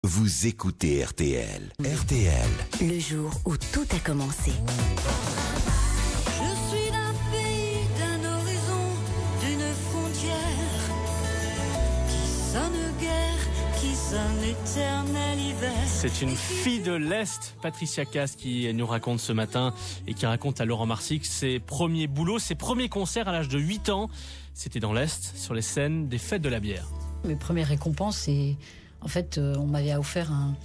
vous écoutez RTL. RTL. Le jour où tout a commencé. Je suis d'un pays, d'un horizon, d'une frontière qui sonne guerre, qui sonne éternel hiver. C'est une fille de l'Est, Patricia Cass, qui nous raconte ce matin et qui raconte à Laurent Marsic ses premiers boulots, ses premiers concerts à l'âge de 8 ans. C'était dans l'Est, sur les scènes des Fêtes de la Bière. Mes premières récompenses, c'est... En fait, on m'avait offert un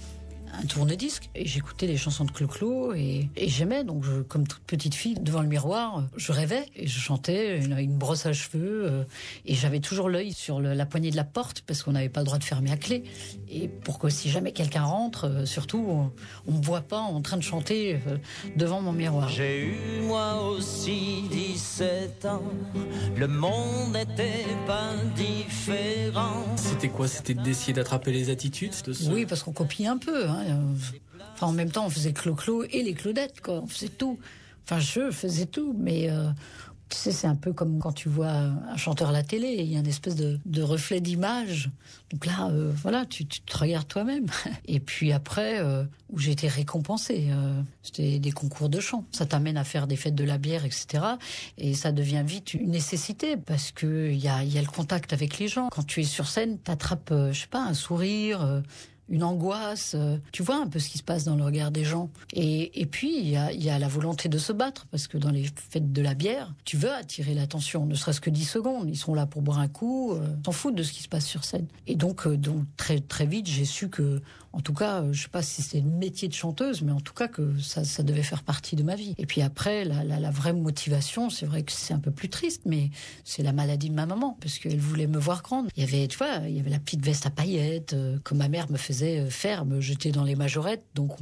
tourne-disque et j'écoutais les chansons de Clo-Clo et j'aimais. Donc, comme toute petite fille, devant le miroir, je rêvais et je chantais avec une brosse à cheveux et j'avais toujours l'œil sur la poignée de la porte parce qu'on n'avait pas le droit de fermer à clé. Et pour que si jamais quelqu'un rentre, surtout, on me voit pas en train de chanter devant mon miroir. J'ai eu moi aussi 17 ans, le monde n'était pas différent. C'était quoi? C'était d'essayer d'attraper les attitudes de ceux... Oui, parce qu'on copie un peu. Enfin, en même temps, on faisait Clo-Clo et les Claudettes, quoi. On faisait tout. Enfin, je faisais tout, mais tu sais, c'est un peu comme quand tu vois un chanteur à la télé, il y a une espèce de reflet d'image. Donc là, voilà, tu te regardes toi-même. Et puis après, où j'ai été récompensée, c'était des concours de chant. Ça t'amène à faire des fêtes de la bière, etc. Et ça devient vite une nécessité parce que il y a le contact avec les gens. Quand tu es sur scène, t'attrapes, je sais pas, un sourire. Une angoisse, tu vois un peu ce qui se passe dans le regard des gens. Et puis, il y a la volonté de se battre, parce que dans les fêtes de la bière, tu veux attirer l'attention, ne serait-ce que 10 secondes. Ils sont là pour boire un coup, s'en foutent de ce qui se passe sur scène. Et donc très, très vite, j'ai su que, en tout cas, je sais pas si c'était le métier de chanteuse, mais en tout cas que ça devait faire partie de ma vie. Et puis après, la vraie motivation, c'est vrai que c'est un peu plus triste, mais c'est la maladie de ma maman, parce qu'elle voulait me voir grande. Il y avait, tu vois, il y avait la petite veste à paillettes que ma mère me faisait faire, me jeter dans les majorettes. Donc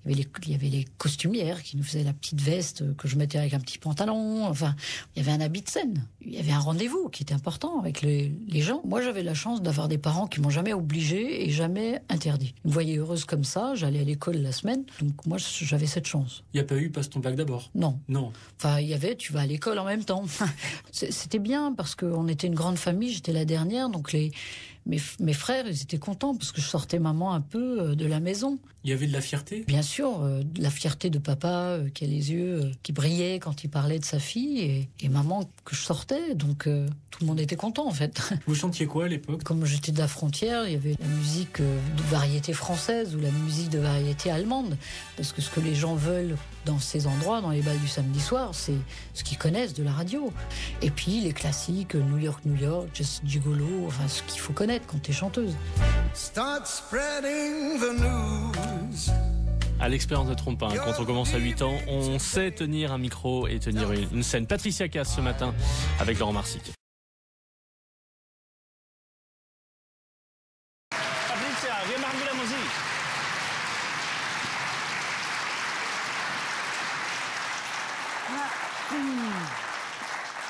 il y avait les costumières qui nous faisaient la petite veste que je mettais avec un petit pantalon. Enfin, il y avait un habit de scène. Il y avait un rendez-vous qui était important avec les gens. Moi, j'avais la chance d'avoir des parents qui m'ont jamais obligée et jamais interdit. Ils me voyaient heureuse comme ça. J'allais à l'école la semaine. Donc moi, j'avais cette chance. Il n'y a pas eu passe ton bac d'abord? Non. Enfin, il y avait tu vas à l'école en même temps. C'était bien parce qu'on était une grande famille. J'étais la dernière, donc mes frères, ils étaient contents parce que je sortais maman un peu de la maison. Il y avait de la fierté? Bien sûr, de la fierté de papa qui a les yeux qui brillaient quand il parlait de sa fille et maman que je sortais. Donc tout le monde était content en fait. Vous chantiez quoi à l'époque? Comme j'étais de la frontière, il y avait la musique de variété française ou la musique de variété allemande. Parce que ce que les gens veulent dans ces endroits, dans les bals du samedi soir, c'est ce qu'ils connaissent de la radio. Et puis les classiques, New York, Just Gigolo, enfin ce qu'il faut connaître quand t'es chanteuse. Start spreading the news. À l'expérience de trompe, quand on commence à 8 ans, on sait tenir un micro et tenir une scène. Patricia Cass ce matin avec Laurent Marsic. Patricia, wir machen wieder Musik.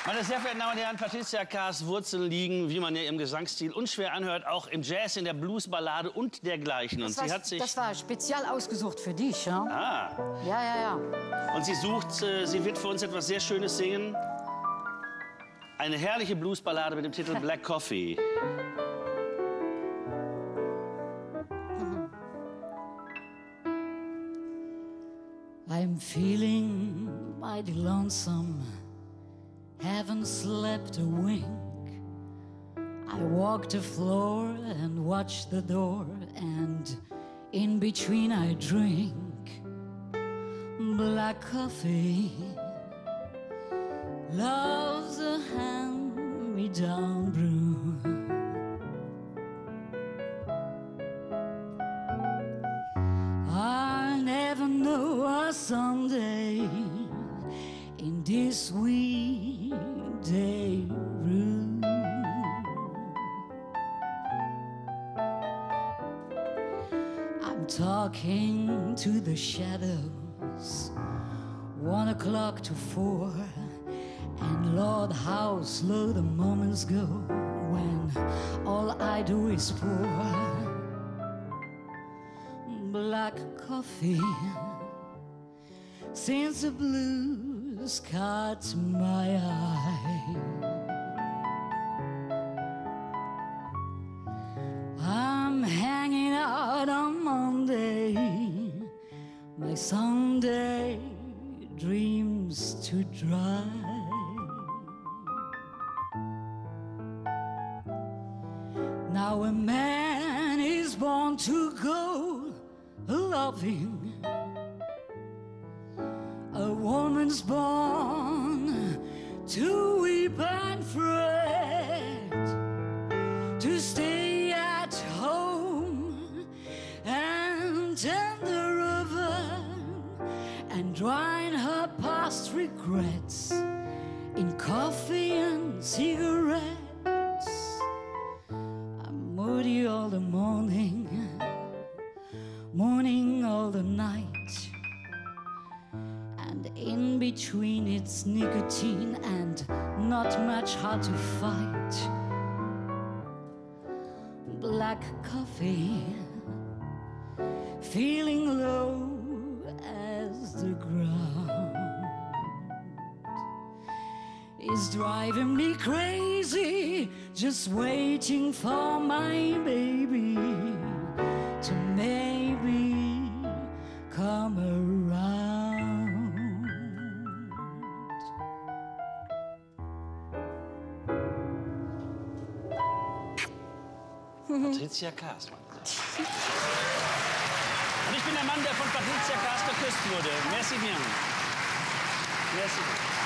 Meine sehr verehrten Damen und Herren, Patricia Cass' Wurzeln liegen, wie man ja ihrem Gesangsstil unschwer anhört, auch im Jazz, in der Bluesballade und dergleichen. Und Das war speziell ausgesucht für dich, ja? Ah. Ja. Und sie wird für uns etwas sehr Schönes singen. Eine herrliche Bluesballade mit dem Titel Black Coffee. I'm feeling mighty lonesome. Haven't slept a wink. I walk the floor and watch the door, and in between I drink black coffee. Love's a hand-me-down brew. I'll never know a someday in this weekday room. I'm talking to the shadows, 1 o'clock to 4, and Lord, how slow the moments go when all I do is pour black coffee. Since the blues caught my eye, I'm hanging out on someday dreams to dry. Now a man is born to go loving, a woman's born to weep and fret, to stay at home and tend the river and drown her past regrets in coffee and cigarettes. I'm moody all the morning, morning all the night, and in between it's nicotine and not much hard to fight. Black coffee, feeling low as the ground, is driving me crazy, just waiting for my baby to maybe come around. Patricia Kaas. Und ich bin der Mann, der von Patricia Kaas geküsst wurde. Merci bien. Merci.